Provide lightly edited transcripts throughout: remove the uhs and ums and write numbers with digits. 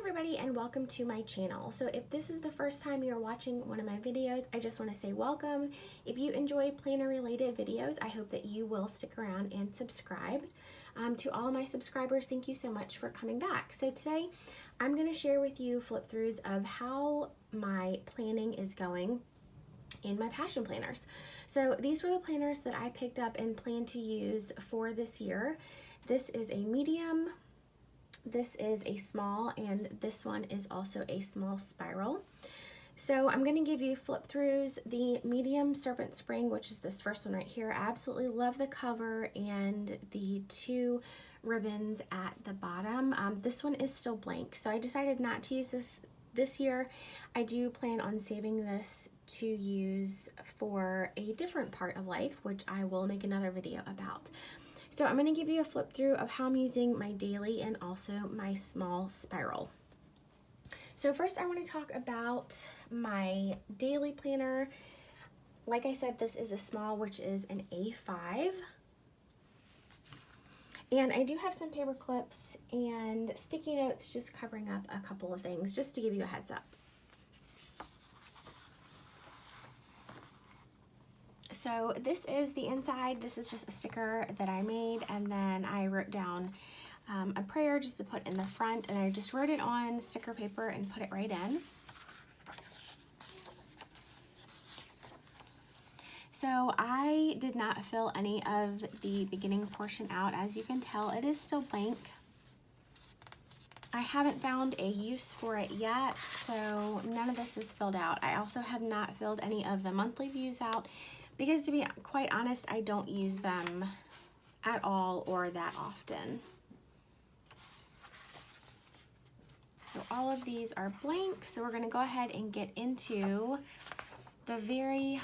everybody and welcome to my channel. So if this is the first time you're watching one of my videos, I just want to say welcome. If you enjoy planner related videos, I hope that you will stick around and subscribe. To all my subscribers, thank you so much for coming back. So today I'm going to share with you flip throughs of how my planning is going in my passion planners. So these were the planners that I picked up and plan to use for this year. This is a medium, this is a small, and this one is also a small spiral. So I'm going to give you flip throughs. The medium Serpent Spring, which is this first one right here, I absolutely love the cover and the two ribbons at the bottom. This one is still blank, so I decided not to use this year. I do plan on saving this to use for a different part of life, which I will make another video about. So I'm going to give you a flip through of how I'm using my daily and also my small spiral. So first I want to talk about my daily planner. Like I said, this is a small, which is an A5. And I do have some paper clips and sticky notes just covering up a couple of things, just to give you a heads up. So this is the inside. This is just a sticker that I made, and then I wrote down a prayer just to put in the front, and I just wrote it on sticker paper and put it right in. So I did not fill any of the beginning portion out. As you can tell, it is still blank. I haven't found a use for it yet, so none of this is filled out. I also have not filled any of the monthly views out, because to be quite honest, I don't use them at all or that often. So all of these are blank, so we're going to go ahead and get into the very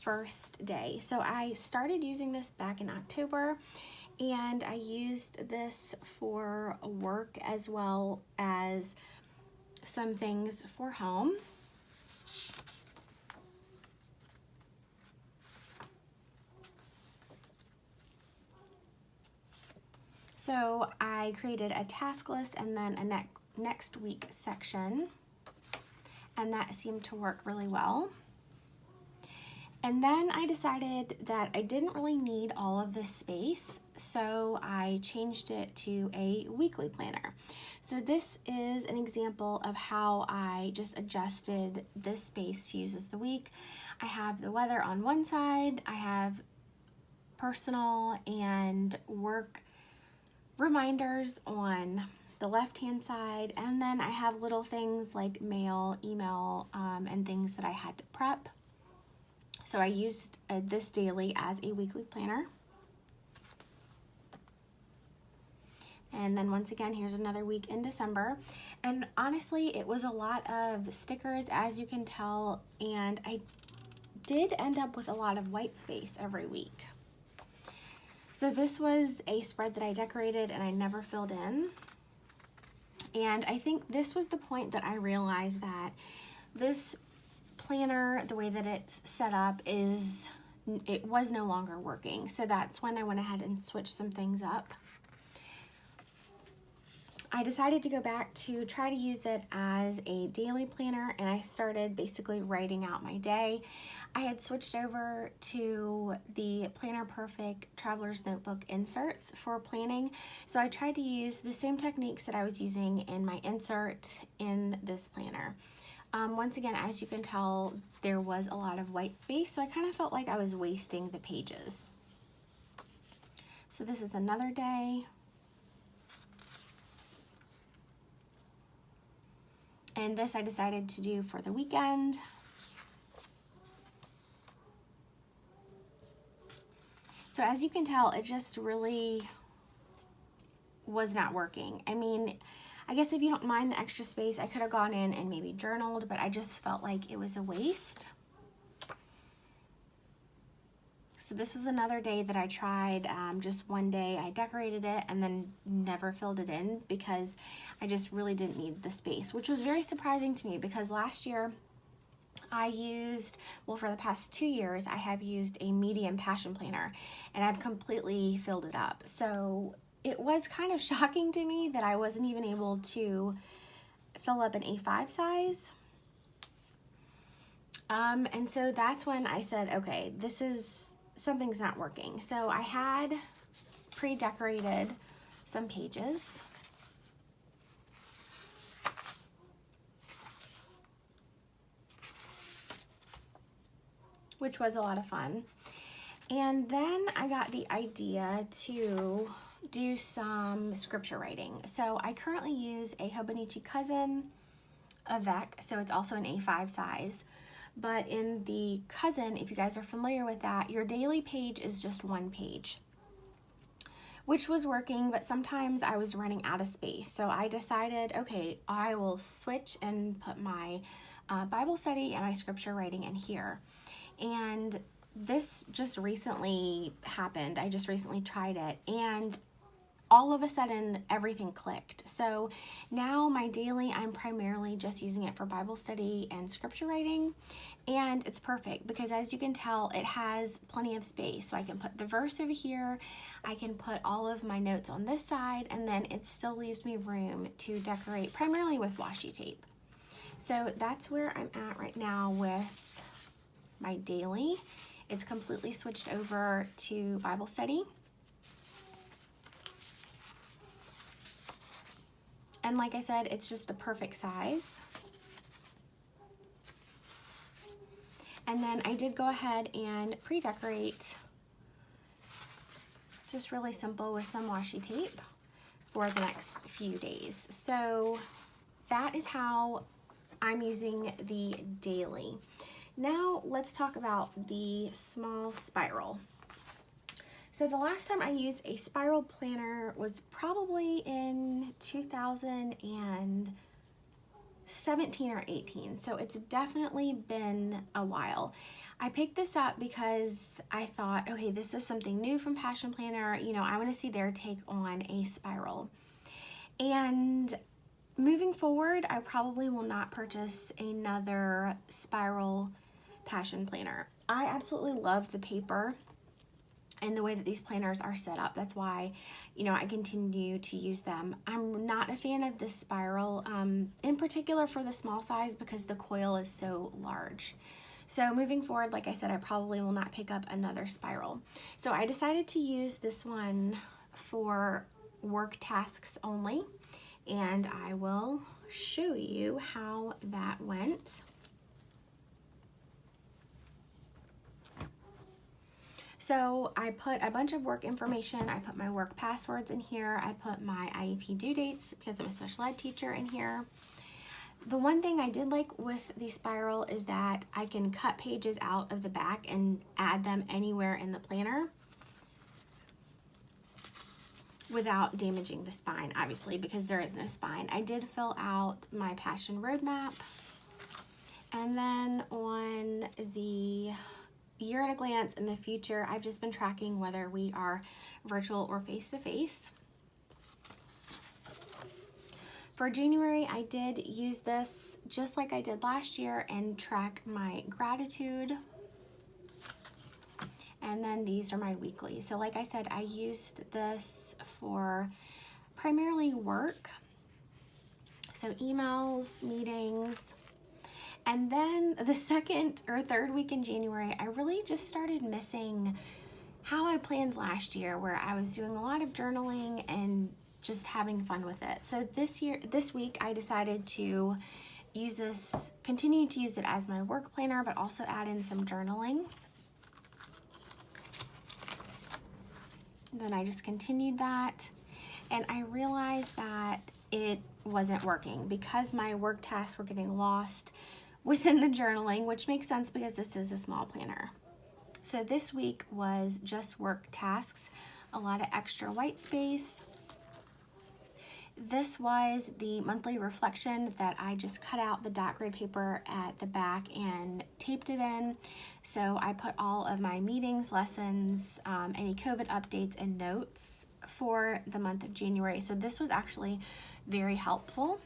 first day. So I started using this back in October, and I used this for work as well as some things for home. So I created a task list and then a next week section, and that seemed to work really well. And then I decided that I didn't really need all of this space, so I changed it to a weekly planner. So this is an example of how I just adjusted this space to use as the week. I have the weather on one side, I have personal and work reminders on the left hand side, and then I have little things like mail, email, and things that I had to prep. So I used this daily as a weekly planner. And then once again, here's another week in December. And honestly, it was a lot of stickers, as you can tell, and I did end up with a lot of white space every week. So this was a spread that I decorated and I never filled in. And I think this was the point that I realized that this planner, the way that it's set up, it was no longer working. So that's when I went ahead and switched some things up. I decided to go back to try to use it as a daily planner, and I started basically writing out my day. I had switched over to the Planner Perfect Traveler's Notebook inserts for planning, so I tried to use the same techniques that I was using in my insert in this planner. Once again, as you can tell, there was a lot of white space, so I kind of felt like I was wasting the pages. So this is another day. And this I decided to do for the weekend. So as you can tell, it just really was not working. I mean, I guess if you don't mind the extra space, I could have gone in and maybe journaled, but I just felt like it was a waste. So this was another day that I tried. Just one day I decorated it and then never filled it in because I just really didn't need the space, which was very surprising to me because last year I used, well, for the past 2 years, I have used a medium passion planner and I've completely filled it up. So it was kind of shocking to me that I wasn't even able to fill up an A5 size. And so that's when I said, okay, something's not working. So I had pre-decorated some pages. Which was a lot of fun. And then I got the idea to do some scripture writing. So I currently use a Hobonichi Cousin Avec, so it's also an A5 size. But in the Cousin, if you guys are familiar with that, your daily page is just one page, which was working, but sometimes I was running out of space. So I decided, okay, I will switch and put my Bible study and my scripture writing in here. And this just recently happened. I just recently tried it, and all of a sudden everything clicked. So now my daily, I'm primarily just using it for Bible study and scripture writing, and it's perfect because, as you can tell, it has plenty of space. So I can put the verse over here, I can put all of my notes on this side, and then it still leaves me room to decorate primarily with washi tape. So that's where I'm at right now with my daily. It's completely switched over to Bible study. And like I said, it's just the perfect size. And then I did go ahead and pre-decorate, just really simple, with some washi tape for the next few days. So that is how I'm using the daily. Now let's talk about the small spiral. So the last time I used a spiral planner was probably in 2017 or 18. So it's definitely been a while. I picked this up because I thought, okay, this is something new from Passion Planner. You know, I want to see their take on a spiral. And moving forward, I probably will not purchase another spiral Passion Planner. I absolutely love the paper and the way that these planners are set up. That's why, you know, I continue to use them. I'm not a fan of this spiral, in particular for the small size, because the coil is so large. So moving forward, like I said, I probably will not pick up another spiral. So I decided to use this one for work tasks only, and I will show you how that went. So I put a bunch of work information. I put my work passwords in here. I put my IEP due dates because I'm a special ed teacher in here. The one thing I did like with the spiral is that I can cut pages out of the back and add them anywhere in the planner without damaging the spine, obviously, because there is no spine. I did fill out my Passion roadmap. And then on the year at a glance in the future, I've just been tracking whether we are virtual or face-to-face. For January, I did use this just like I did last year and track my gratitude. And then these are my weekly. So like I said, I used this for primarily work. So emails, meetings. And then the second or third week in January, I really just started missing how I planned last year, where I was doing a lot of journaling and just having fun with it. So this week, I decided to use this, continue to use it as my work planner, but also add in some journaling. Then I just continued that, and I realized that it wasn't working because my work tasks were getting lost within the journaling, which makes sense because this is a small planner. So this week was just work tasks, a lot of extra white space. This was the monthly reflection that I just cut out the dot grid paper at the back and taped it in. So I put all of my meetings, lessons, any COVID updates and notes for the month of January. So this was actually very helpful.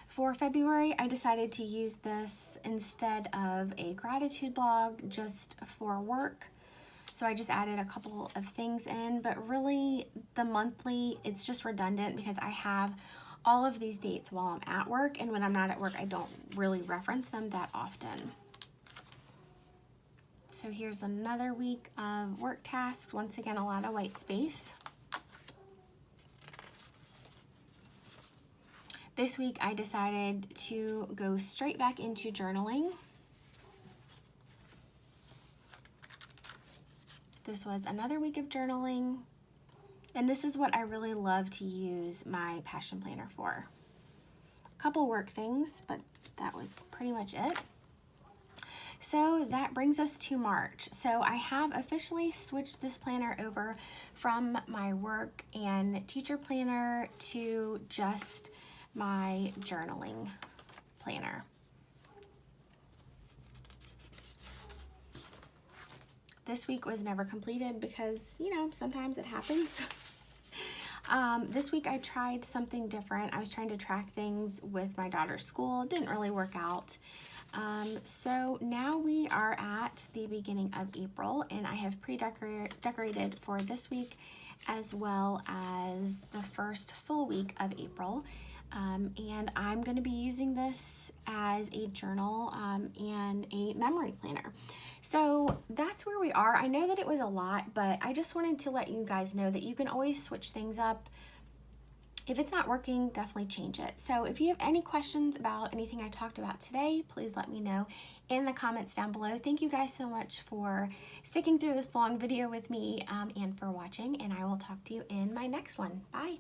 For February, I decided to use this instead of a gratitude log just for work. So I just added a couple of things in, but really the monthly, it's just redundant because I have all of these dates while I'm at work, and when I'm not at work, I don't really reference them that often. So here's another week of work tasks. Once again, a lot of white space. This week I decided to go straight back into journaling. This was another week of journaling, and this is what I really love to use my passion planner for. A couple work things, but that was pretty much it. So that brings us to March. So I have officially switched this planner over from my work and teacher planner to just my journaling planner. This week was never completed because, you know, sometimes it happens. This week I tried something different. I was trying to track things with my daughter's school. It didn't really work out. So now we are at the beginning of April, and I have pre-decorated for this week as well as the first full week of April. And I'm going to be using this as a journal and a memory planner. So that's where we are. I know that it was a lot, but I just wanted to let you guys know that you can always switch things up. If it's not working, definitely change it. So if you have any questions about anything I talked about today, please let me know in the comments down below. Thank you guys so much for sticking through this long video with me and for watching, and I will talk to you in my next one. Bye.